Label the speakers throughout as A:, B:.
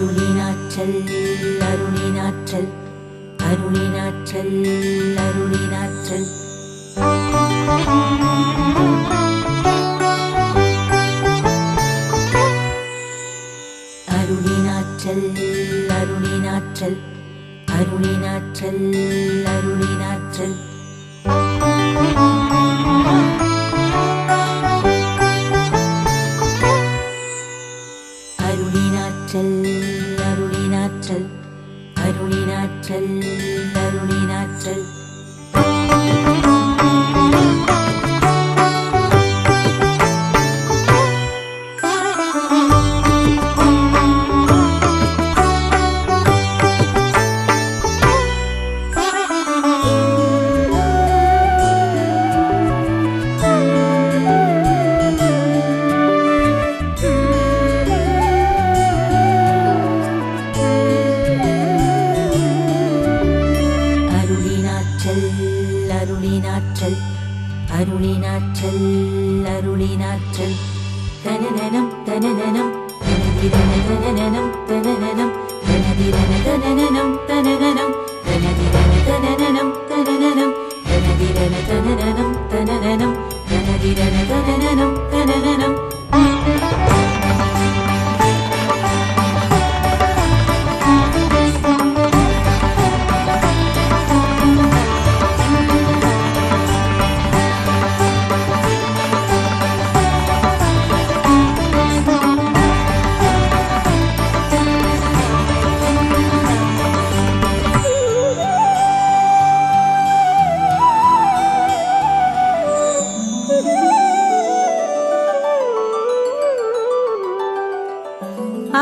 A: அருளினாற்றல் அருளினாற்றல் அருளினாற்றல் அருளினாற்றல் அருளினாற்றல் அருளினாற்றல் அருளினாற்றல் அருளினாற்றல் அருளினாற்றல் அருளினாற்றல் அருளினாற்றல் அருளினாற்றல் அருளினாற்றல் அருளினாற்றல் அருளினாற்றல் தனனனம் தனனனம் தனதிரன தனனனம் தனனனம் தனதிரன தனனனம் தனனனம் தனதிரன தனனனம் தனனனம் தனதிரன தனனனம் தனனனம் தனதிரன தனனனம் தனனனம்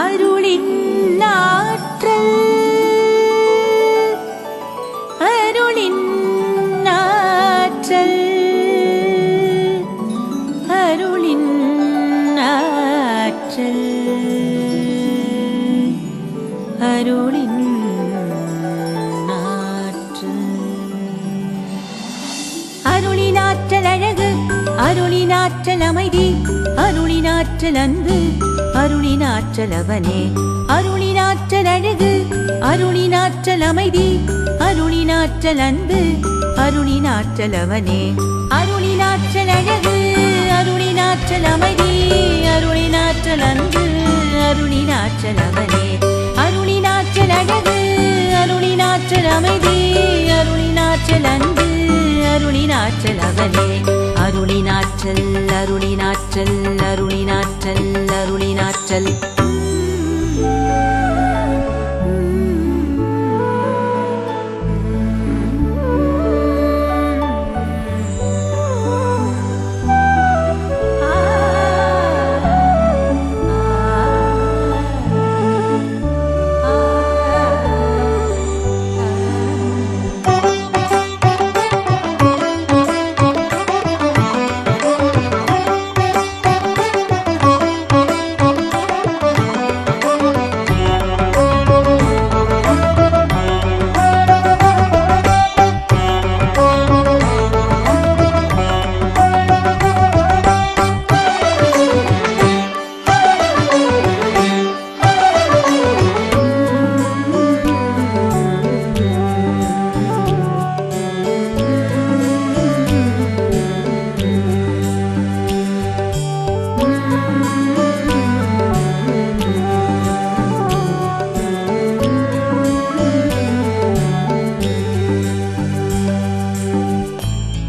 A: அருளின் ஆற்றல் அருளின் ஆற்றல் அருளின் ஆற்றல் அருளின் ஆற்றல் அருளினாற்றல் அழகு அருளினாற்றல் அமைதி அருளினாற்றல் அன்பு அருளினாற்றல் அவனே அருளினாற்றல் அழகு அருளினாற்றல் அமைதி அருளினாற்றல் அன்பு அருளினாற்றல் அவனே அருளினாற்றல் அழகு அருளினாற்றல் அமைதி அருளினாற்றல் அன்பு அருளினாற்றல் அவனே அருளினாற்றல் அழகு அருளினாற்றல் அமைதி அருளினாற்றல் அன்பு அருளினாற்றல் அவனே அருளினாற்றல் அருளினாற்றல் அருளினாற்றல் அருளினாற்றல்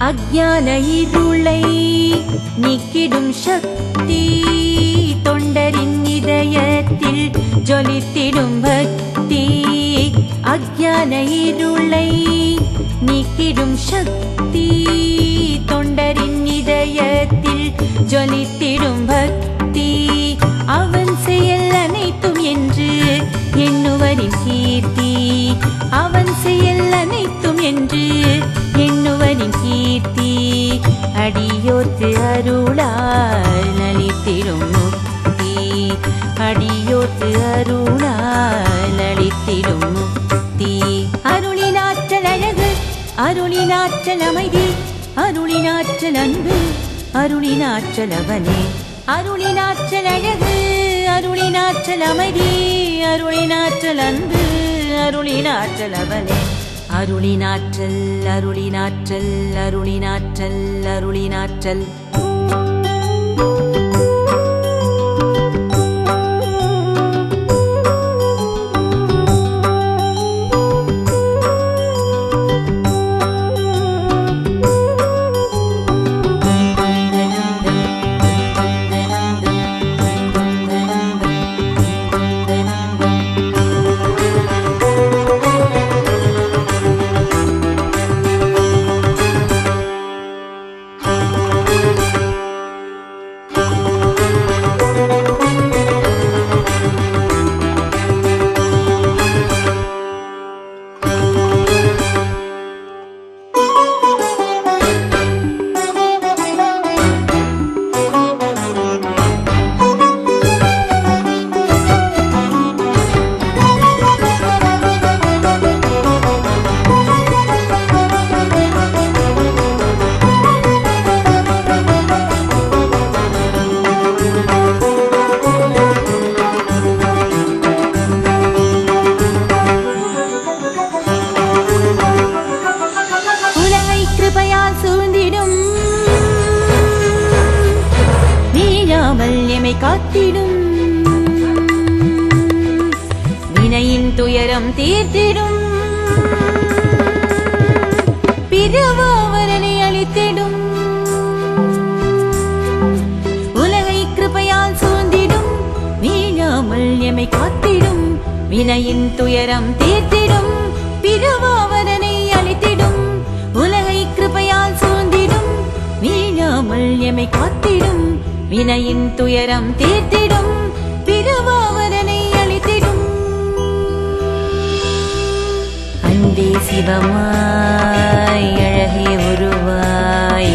A: அஞ்ஞான இருளை நீக்கிடும் சக்தி தொண்டரின் இதயத்தில் ஜொலித்திடும் பக்தி அஞ்ஞான இருளை நீக்கிடும் சக்தி தொண்டரின் இதயத்தில் ஜொலித்திடும் பக்தி அவன் செயல் அனைத்தும் என்று எண்ணுவரின் கீர்த்தி அவன் செயல் அனைத்தும் என்று எண்ணுவரின் கீர்த்தி அடியோர்க்கு அருளால் அளித்திடும் முக்தி அடியோர்க்கு அருளால் அளித்திடும் முக்தி அருளினாற்றல் அழகு அருளினாற்றல் அமைதி அருளினாற்றல் அன்பு அருளினாற்றல் அவனே அருளினாற்றல் அழகு அருளினாற்றல் அமைதி அருளினாற்றல் அன்பு அருளினாற்றல் அவனே அருளினாற்றல் அருளினாற்றல் அருளினாற்றல் அருளினாற்றல் காத்திடும் வினையின் துயரம் தீர்த்திடும் பிறவாவரனை அளித்திடும் உலகை கிருபையால் சூழ்ந்திடும் வீழாமல் எமை காத்திடும் வினையின் துயரம் தீர்த்திடும் பிறவாவரனை அளித்திடும் உலகை கிருபையால் சூழ்ந்திடும் வீழாமல் எமை காத்திடும் வினையின் துயரம் தீர்த்திடும் பிறவாவரனை அளித்திடும் அன்பே சிவமாய் அழகே உருவாய்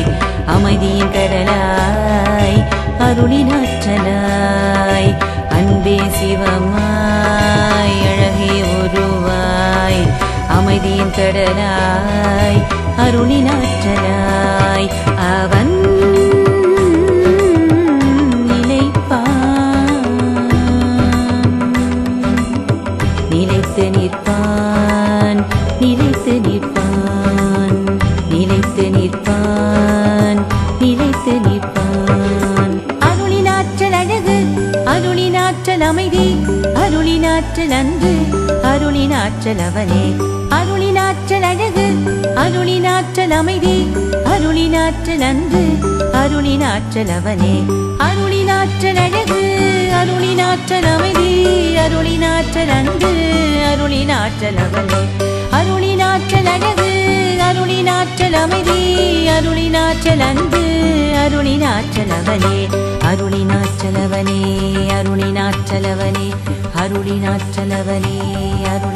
A: அமைதியின் கடலாய் அருளினாற்றலாய் அன்பே சிவமாய் அழகே உருவாய் அமைதியின் கடலாய் அருளினாற்றலாய் அவன் நிலைத்து நிற்பான் நிலைத்து நிற்பான் நிலைத்து நிற்பான் நிலைத்து நிற்பான் அருளினாற்றல் அழகு அருளினாற்றல் அமைதி அருளினாற்றல் அன்பு அருளினாற்றல் அவனே அருளினாற்றல் அழகு அருளினாற்றல் அமைதி அருளினாற்றல் அன்பு அருளினாற்றல் அவனே அருளினாற்றல் அழகு அருளினாற்றல் அமைதி அருளினாற்றல் அன்பு அருளினாற்றல் அவனே அருளினாற்றல் அழகு அருளினாற்றல் அமைதி அருளினாற்றல் அன்பு அருளினாற்றல் அவனே அருளினாற்றல் அவனே அருளினாற்றல் அவனே அருளினாற்றல் அவனே அருள்